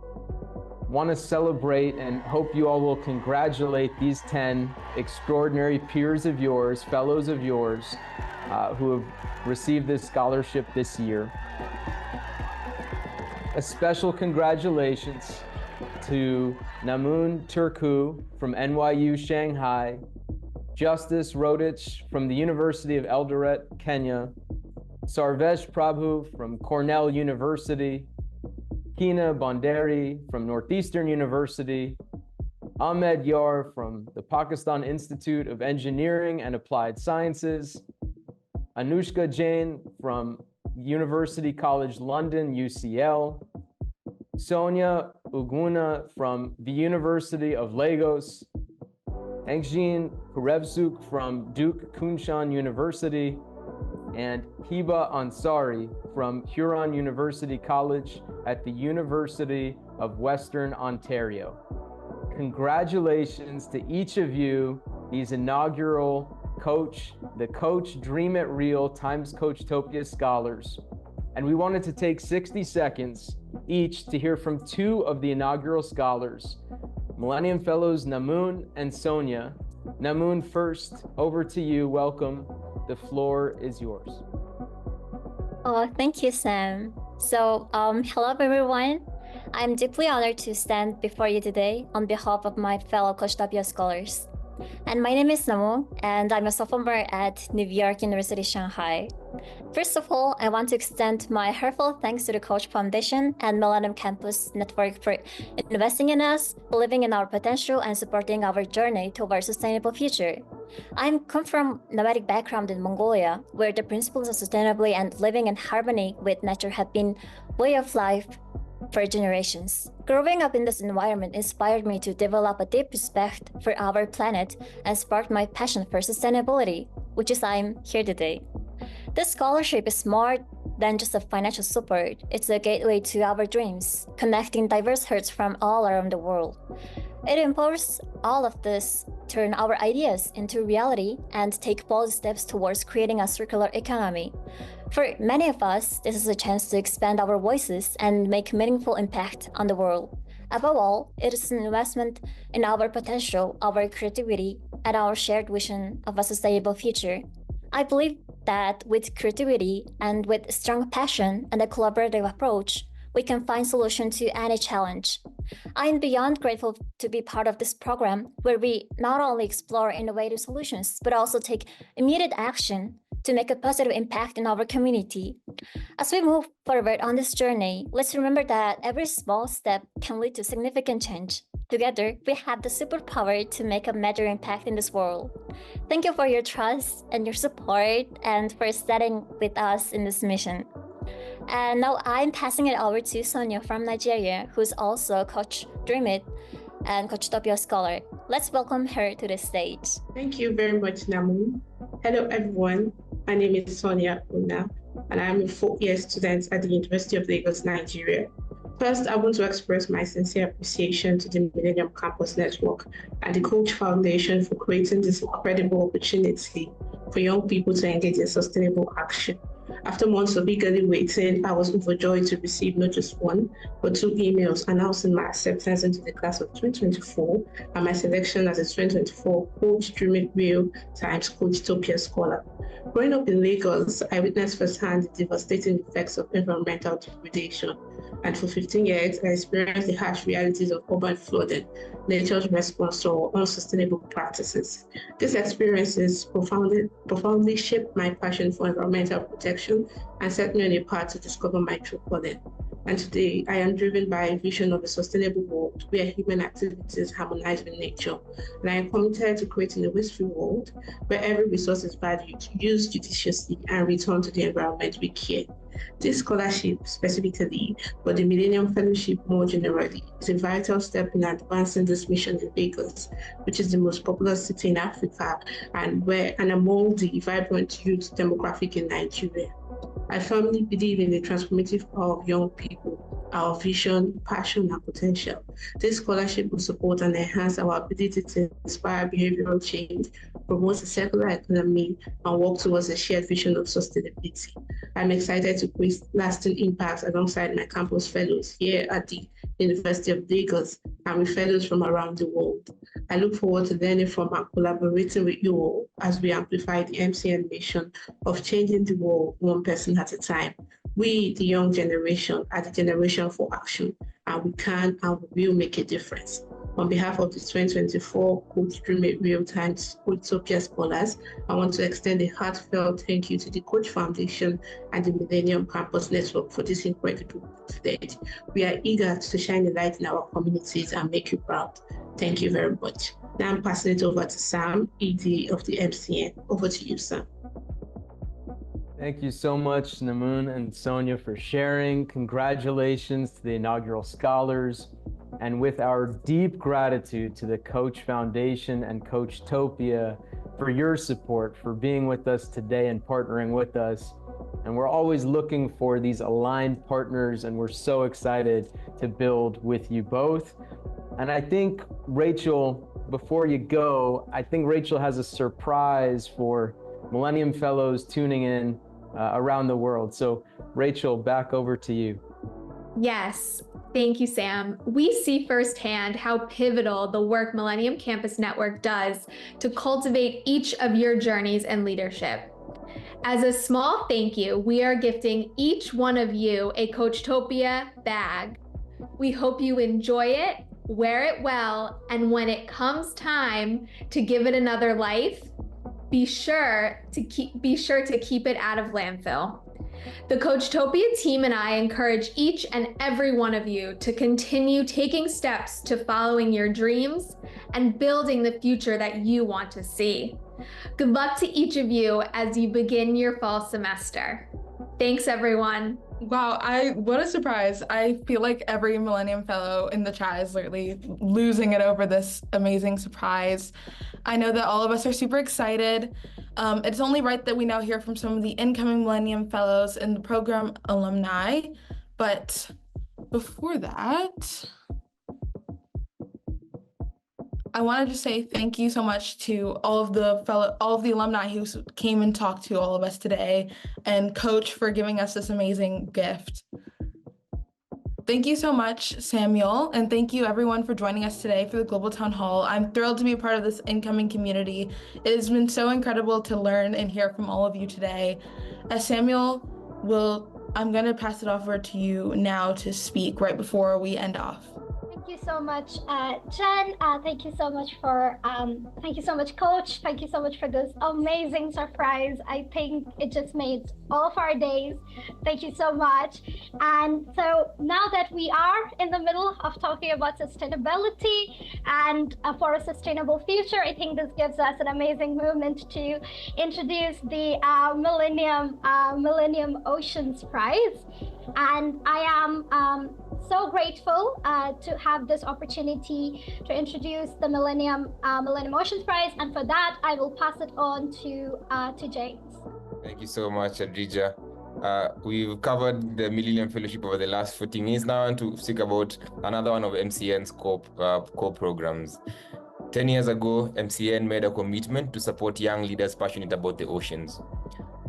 want to celebrate and hope you all will congratulate these 10 extraordinary peers of yours, fellows of yours, who have received this scholarship this year. A special congratulations to Namun Turku from NYU Shanghai, Justice Rodich from the University of Eldoret, Kenya, Sarvesh Prabhu from Cornell University, Hina Bondari from Northeastern University, Ahmed Yar from the Pakistan Institute of Engineering and Applied Sciences, Anushka Jain from University College London, UCL, Sonia Uguna from the University of Lagos, Engjin Kurevsuk from Duke Kunshan University, and Hiba Ansari from Huron University College at the University of Western Ontario. Congratulations to each of you, these inaugural the Coach Dream It Real times Coachtopia scholars. And we wanted to take 60 seconds each to hear from two of the inaugural scholars, Millennium Fellows Namun and Sonia. Namun, first, over to you. Welcome. The floor is yours. Oh, thank you, Sam. So, hello everyone. I'm deeply honored to stand before you today on behalf of my fellow Coachtopia scholars. And my name is Namu, and I'm a sophomore at New York University, Shanghai. First of all, I want to extend my heartfelt thanks to the Coach Foundation and Millennium Campus Network for investing in us, believing in our potential, and supporting our journey toward a sustainable future. I come from a nomadic background in Mongolia, where the principles of sustainability and living in harmony with nature have been way of life for generations. Growing up in this environment inspired me to develop a deep respect for our planet and sparked my passion for sustainability, which is why I'm here today. This scholarship is more than just a financial support. It's a gateway to our dreams, connecting diverse hearts from all around the world. It empowers all of this, turn our ideas into reality, and take bold steps towards creating a circular economy. For many of us, this is a chance to expand our voices and make meaningful impact on the world. Above all, it is an investment in our potential, our creativity, and our shared vision of a sustainable future. I believe that with creativity and with strong passion and a collaborative approach, we can find solutions to any challenge. I am beyond grateful to be part of this program where we not only explore innovative solutions, but also take immediate action to make a positive impact in our community. As we move forward on this journey, let's remember that every small step can lead to significant change. Together, we have the superpower to make a major impact in this world. Thank you for your trust and your support and for standing with us in this mission. And now I'm passing it over to Sonia from Nigeria, who's also Coach Dream It and Coach Topia Scholar. Let's welcome her to the stage. Thank you very much, Namu. Hello, everyone. My name is Sonia Una, and I am a fourth-year student at the University of Lagos, Nigeria. First, I want to express my sincere appreciation to the Millennium Campus Network and the Coach Foundation for creating this incredible opportunity for young people to engage in sustainable action. After months of eagerly waiting, I was overjoyed to receive not just one, but two emails announcing my acceptance into the class of 2024 and my selection as a 2024 Coach Dream It Real times Coach Topia Scholar. Growing up in Lagos, I witnessed firsthand the devastating effects of environmental degradation. And for 15 years, I experienced the harsh realities of urban flooding, nature's response to unsustainable practices. These experiences profoundly shaped my passion for environmental protection and set me on a path to discover my true calling. And today, I am driven by a vision of a sustainable world where human activities harmonize with nature. And I am committed to creating a wasteful world where every resource is valued, used judiciously, and returned to the environment with care. This scholarship specifically, but the Millennium Fellowship more generally, is a vital step in advancing this mission in Lagos, which is the most populous city in Africa and among the vibrant youth demographic in Nigeria. I firmly believe in the transformative power of young people, our vision, passion, and potential. This scholarship will support and enhance our ability to inspire behavioral change, promote a circular economy, and work towards a shared vision of sustainability. I'm excited to create lasting impacts alongside my campus fellows here at the University of Lagos and with fellows from around the world. I look forward to learning from and collaborating with you all as we amplify the MCN mission of changing the world one person at a time. We, the young generation, are the generation for action, and we can and we will make a difference. On behalf of the 2024 Coach Dream It Real Times Coach Topia Scholars, I want to extend a heartfelt thank you to the Coach Foundation and the Millennium Campus Network for this incredible privilege. We are eager to shine a light in our communities and make you proud. Thank you very much. Now I'm passing it over to Sam, ED of the MCN. Over to you, Sam. Thank you so much, Namun and Sonia, for sharing. Congratulations to the inaugural scholars. And with our deep gratitude to the Coach Foundation and Coach Topia for your support, for being with us today and partnering with us. And we're always looking for these aligned partners, and we're so excited to build with you both. And I think, Rachel, before you go, I think Rachel has a surprise for Millennium Fellows tuning in around the world. So Rachel, back over to you. Yes, thank you, Sam. We see firsthand how pivotal the work Millennium Campus Network does to cultivate each of your journeys and leadership. As a small thank you, we are gifting each one of you a Coachtopia bag. We hope you enjoy it, wear it well, and when it comes time to give it another life, be sure to keep it out of landfill. The Coachtopia team and I encourage each and every one of you to continue taking steps to following your dreams and building the future that you want to see. Good luck to each of you as you begin your fall semester. Thanks, everyone. Wow, what a surprise. I feel like every Millennium Fellow in the chat is literally losing it over this amazing surprise. I know that all of us are super excited. It's only right that we now hear from some of the incoming Millennium Fellows and the program alumni. But before that, I wanted to say thank you so much to all of the alumni who came and talked to all of us today, and Coach for giving us this amazing gift. Thank you so much, Samuel, and thank you everyone for joining us today for the Global Town Hall. I'm thrilled to be a part of this incoming community. It has been so incredible to learn and hear from all of you today. I'm going to pass it over to you now to speak right before we end off. Thank you so much, Jen. Thank you so much, Coach. Thank you so much for this amazing surprise. I think it just made all of our days. Thank you so much. And so now that we are in the middle of talking about sustainability and for a sustainable future, I think this gives us an amazing moment to introduce the Millennium Oceans Prize. And I am so grateful to have this opportunity to introduce the Millennium Oceans Prize, and for that I will pass it on to James. Thank you so much, Adrija. We've covered the Millennium Fellowship over the last 40 minutes now, and to speak about another one of MCN's core programs. 10 years ago, MCN made a commitment to support young leaders passionate about the oceans.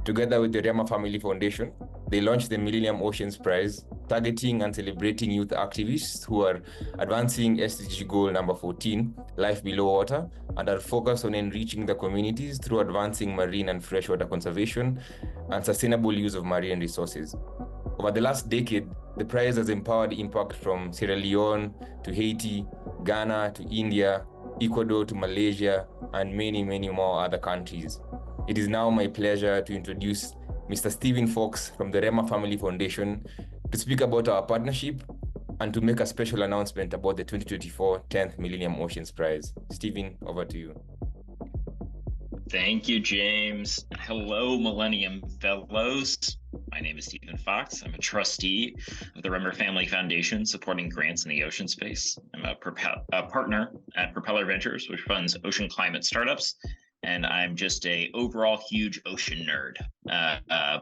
Together with the Rema Family Foundation, they launched the Millennium Oceans Prize, targeting and celebrating youth activists who are advancing SDG goal number 14, life below water, and are focused on enriching the communities through advancing marine and freshwater conservation and sustainable use of marine resources. Over the last decade, the prize has empowered impact from Sierra Leone to Haiti, Ghana to India, Ecuador to Malaysia, and many, many more other countries. It is now my pleasure to introduce Mr. Stephen Fox from the Rema Family Foundation to speak about our partnership and to make a special announcement about the 2024 10th Millennium Oceans Prize. Stephen, over to you. Thank you, James. Hello, Millennium Fellows. My name is Stephen Fox. I'm a trustee of the Rema Family Foundation supporting grants in the ocean space. I'm a partner at Propeller Ventures, which funds ocean climate startups. And I'm just a overall huge ocean nerd.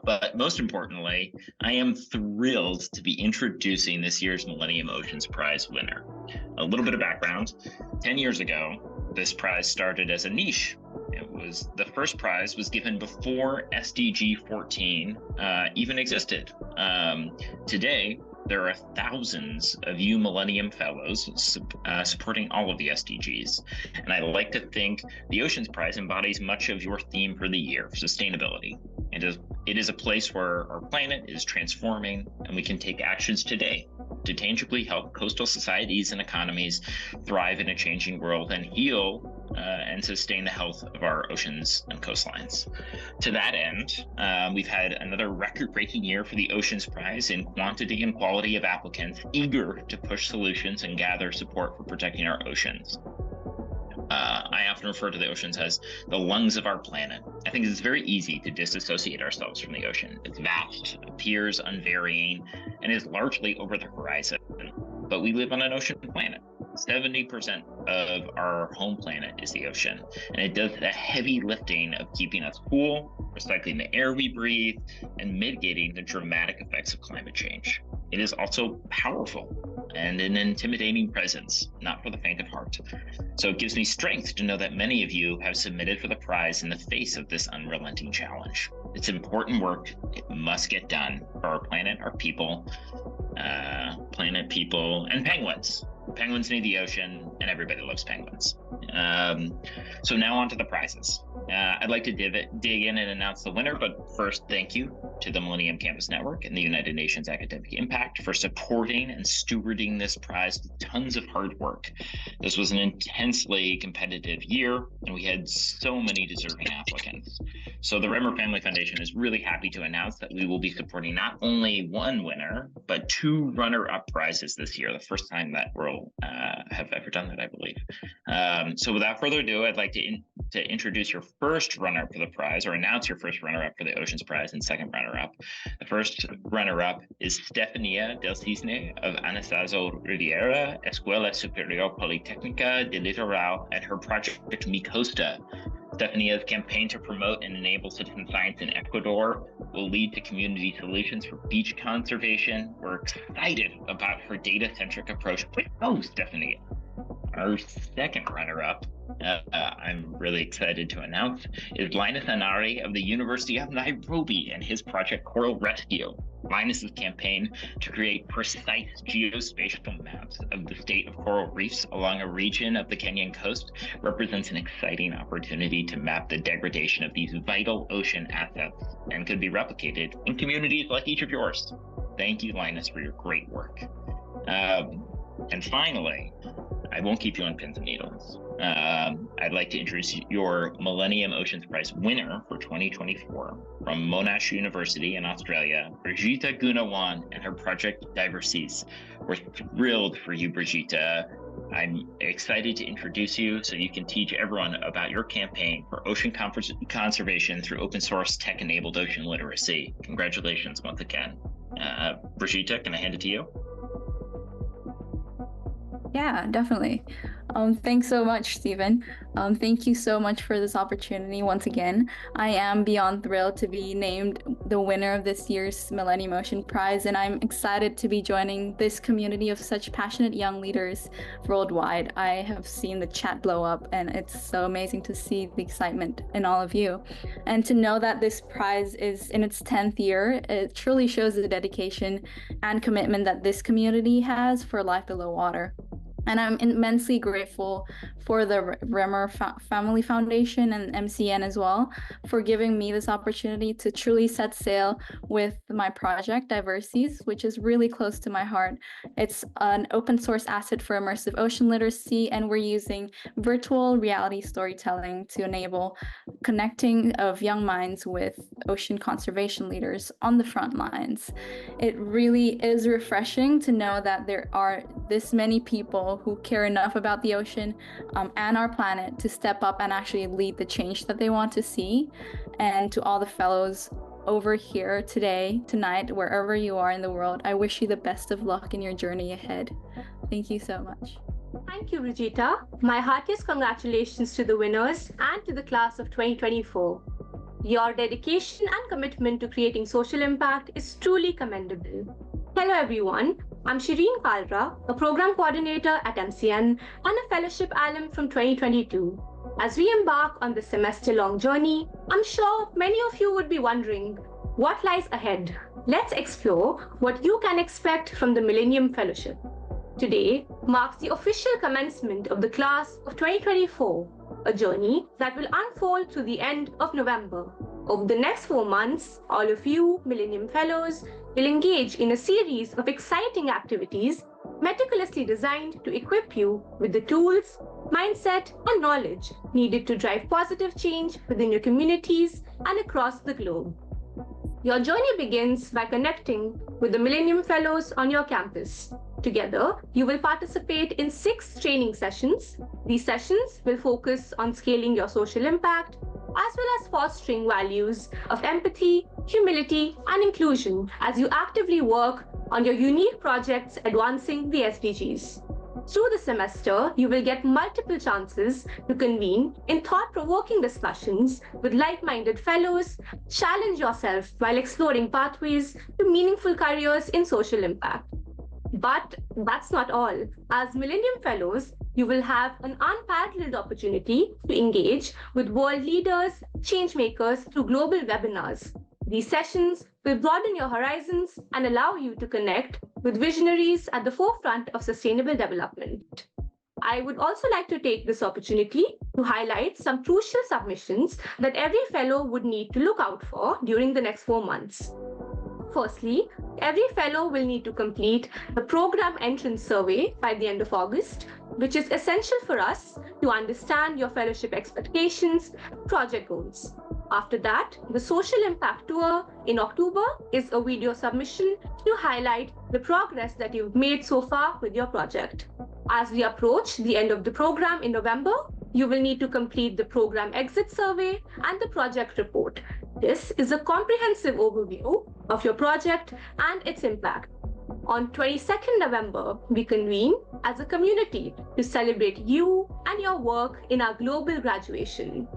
But most importantly, I am thrilled to be introducing this year's Millennium Oceans Prize winner. A little bit of background. 10 years ago, this prize started as a niche. The first prize was given before SDG 14 even existed. Today, there are thousands of you Millennium Fellows supporting all of the SDGs. And I like to think the Oceans Prize embodies much of your theme for the year, sustainability. It is a place where our planet is transforming, and we can take actions today to tangibly help coastal societies and economies thrive in a changing world and heal and sustain the health of our oceans and coastlines. To that end, we've had another record-breaking year for the Oceans Prize in quantity and quality of applicants eager to push solutions and gather support for protecting our oceans. I often refer to the oceans as the lungs of our planet. I think it's very easy to disassociate ourselves from the ocean. It's vast, appears unvarying, and is largely over the horizon. But we live on an ocean planet. 70% of our home planet is the ocean, and it does the heavy lifting of keeping us cool, recycling the air we breathe, and mitigating the dramatic effects of climate change. It is also powerful and an intimidating presence, not for the faint of heart. So it gives me strength to know that many of you have submitted for the prize in the face of this unrelenting challenge. It's important work. It must get done for our planet, our people, and penguins. Penguins need the ocean, and everybody loves penguins. So now on to the prizes. I'd like to dig in and announce the winner, but first, thank you to the Millennium Campus Network and the United Nations Academic Impact for supporting and stewarding this prize with tons of hard work. This was an intensely competitive year, and we had so many deserving applicants. So the Rema Family Foundation is really happy to announce that we will be supporting not only one winner, but two runner-up prizes this year, the first time that we'll have ever done that, I believe. So without further ado, I'd like to introduce your first runner-up for the prize, or announce your first runner-up for the Oceans Prize and second runner-up. The first runner-up is Stefania Del Cisne of Anastasio Riviera Escuela Superior Politécnica de Litoral and her project Mi Costa. Stefania's campaign to promote and enable citizen science in Ecuador will lead to community solutions for beach conservation. We're excited about her data-centric approach. Oh, Stefania. Our second runner-up, I'm really excited to announce, is Linus Anari of the University of Nairobi and his project Coral Rescue. Linus's campaign to create precise geospatial maps of the state of coral reefs along a region of the Kenyan coast represents an exciting opportunity to map the degradation of these vital ocean assets and could be replicated in communities like each of yours. Thank you, Linus, for your great work. And finally, I won't keep you on pins and needles. I'd like to introduce your Millennium Oceans Prize winner for 2024 from Monash University in Australia, Brigitte Gunawan and her project Diverses. We're thrilled for you, Brigitte. I'm excited to introduce you so you can teach everyone about your campaign for ocean conservation through open source tech-enabled ocean literacy. Congratulations once again. Brigitte, can I hand it to you? Yeah, definitely. Thanks so much, Stephen. Thank you so much for this opportunity once again. I am beyond thrilled to be named the winner of this year's Millennium Ocean Prize, and I'm excited to be joining this community of such passionate young leaders worldwide. I have seen the chat blow up, and it's so amazing to see the excitement in all of you. And to know that this prize is in its 10th year, it truly shows the dedication and commitment that this community has for life below water. And I'm immensely grateful for the Bremer Family Foundation and MCN as well for giving me this opportunity to truly set sail with my project, Diverses, which is really close to my heart. It's an open source asset for immersive ocean literacy, and we're using virtual reality storytelling to enable connecting of young minds with ocean conservation leaders on the front lines. It really is refreshing to know that there are this many people who care enough about the ocean and our planet to step up and actually lead the change that they want to see. And to all the fellows over here today, tonight, wherever you are in the world, I wish you the best of luck in your journey ahead. Thank you so much. Thank you, Brigitte. My heartiest congratulations to the winners and to the class of 2024. Your dedication and commitment to creating social impact is truly commendable. Hello, everyone. I'm Shireen Kalra, a program coordinator at MCN and a fellowship alum from 2022. As we embark on this semester-long journey, I'm sure many of you would be wondering, what lies ahead? Let's explore what you can expect from the Millennium Fellowship. Today marks the official commencement of the class of 2024, a journey that will unfold through the end of November. Over the next 4 months, all of you Millennium Fellows will engage in a series of exciting activities meticulously designed to equip you with the tools, mindset, and knowledge needed to drive positive change within your communities and across the globe. Your journey begins by connecting with the Millennium Fellows on your campus. Together, you will participate in 6 training sessions. These sessions will focus on scaling your social impact, as well as fostering values of empathy, humility, and inclusion as you actively work on your unique projects advancing the SDGs. Through the semester, you will get multiple chances to convene in thought-provoking discussions with like-minded fellows, challenge yourself while exploring pathways to meaningful careers in social impact. But that's not all. As Millennium Fellows, you will have an unparalleled opportunity to engage with world leaders, changemakers through global webinars. These sessions will broaden your horizons and allow you to connect with visionaries at the forefront of sustainable development. I would also like to take this opportunity to highlight some crucial submissions that every fellow would need to look out for during the next 4 months. Firstly, every fellow will need to complete the program entrance survey by the end of August, which is essential for us to understand your fellowship expectations, project goals. After that, the Social Impact Tour in October is a video submission to highlight the progress that you've made so far with your project. As we approach the end of the program in November, you will need to complete the program exit survey and the project report. This is a comprehensive overview of your project and its impact. On 22nd November, we convene as a community to celebrate you and your work in our global graduation.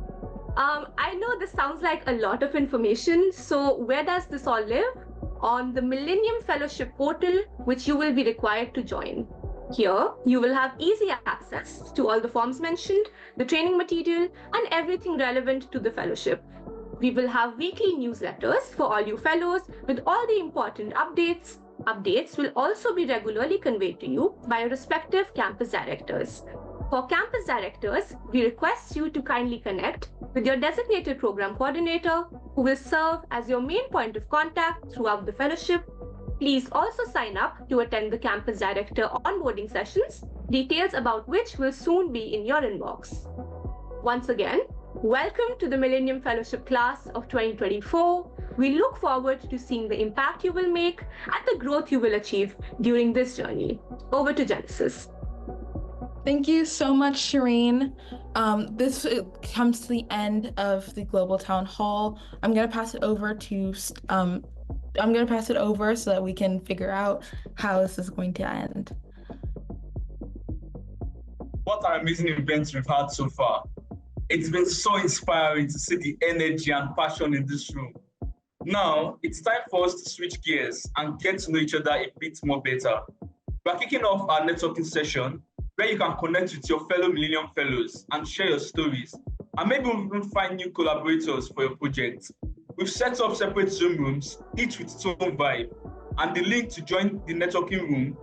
I know this sounds like a lot of information, so where does this all live? On the Millennium Fellowship portal, which you will be required to join. Here, you will have easy access to all the forms mentioned, the training material, and everything relevant to the fellowship. We will have weekly newsletters for all you fellows with all the important updates. Updates will also be regularly conveyed to you by your respective campus directors. For campus directors, we request you to kindly connect with your designated program coordinator, who will serve as your main point of contact throughout the fellowship. Please also sign up to attend the campus director onboarding sessions, details about which will soon be in your inbox. Once again, welcome to the Millennium Fellowship Class of 2024. We look forward to seeing the impact you will make and the growth you will achieve during this journey. Over to Genesis. Thank you so much, Shireen. This comes to the end of the Global Town Hall. I'm going to pass it over so that we can figure out how this is going to end. What an amazing event we've had so far. It's been so inspiring to see the energy and passion in this room. Now, it's time for us to switch gears and get to know each other a bit more better. We're kicking off our networking session where you can connect with your fellow Millennium Fellows and share your stories, and maybe we'll even find new collaborators for your project. We've set up separate Zoom rooms, each with its own vibe, and the link to join the networking room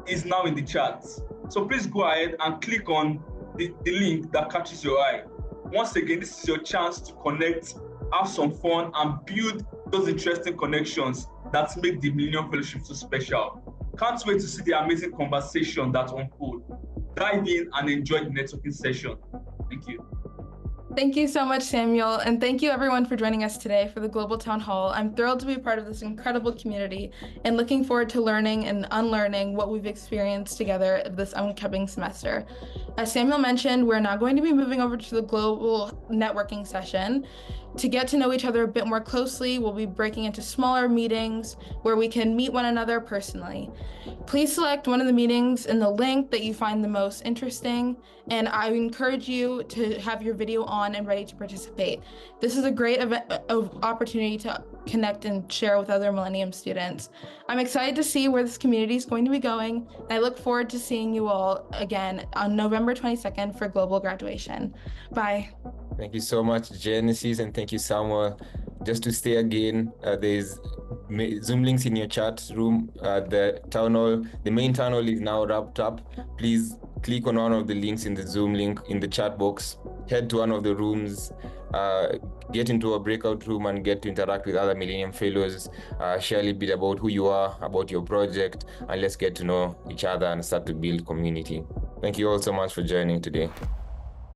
is now in the chat. So please go ahead and click on the link that catches your eye. Once again, this is your chance to connect, have some fun, and build those interesting connections that make the Millennium Fellowship so special. Can't wait to see the amazing conversation that unfolds. Dive in and enjoy the networking session. Thank you. Thank you so much, Samuel, and thank you everyone for joining us today for the Global Town Hall. I'm thrilled to be part of this incredible community and looking forward to learning and unlearning what we've experienced together this upcoming semester. As Samuel mentioned, we're now going to be moving over to the global networking session. To get to know each other a bit more closely, we'll be breaking into smaller meetings where we can meet one another personally. Please select one of the meetings in the link that you find the most interesting, and I encourage you to have your video on and ready to participate. This is a great opportunity to connect and share with other Millennium students. I'm excited to see where this community is going to be going, and I look forward to seeing you all again on November 22nd for global graduation. Bye. Thank you so much, Genesis, and thank you, Samuel. Just to stay again, there's Zoom links in your chat room. The main town hall is now wrapped up. Please click on one of the links in the Zoom link in the chat box. Head to one of the rooms, get into a breakout room and get to interact with other Millennium Fellows, share a little bit about who you are, about your project, and let's get to know each other and start to build community. Thank you all so much for joining today.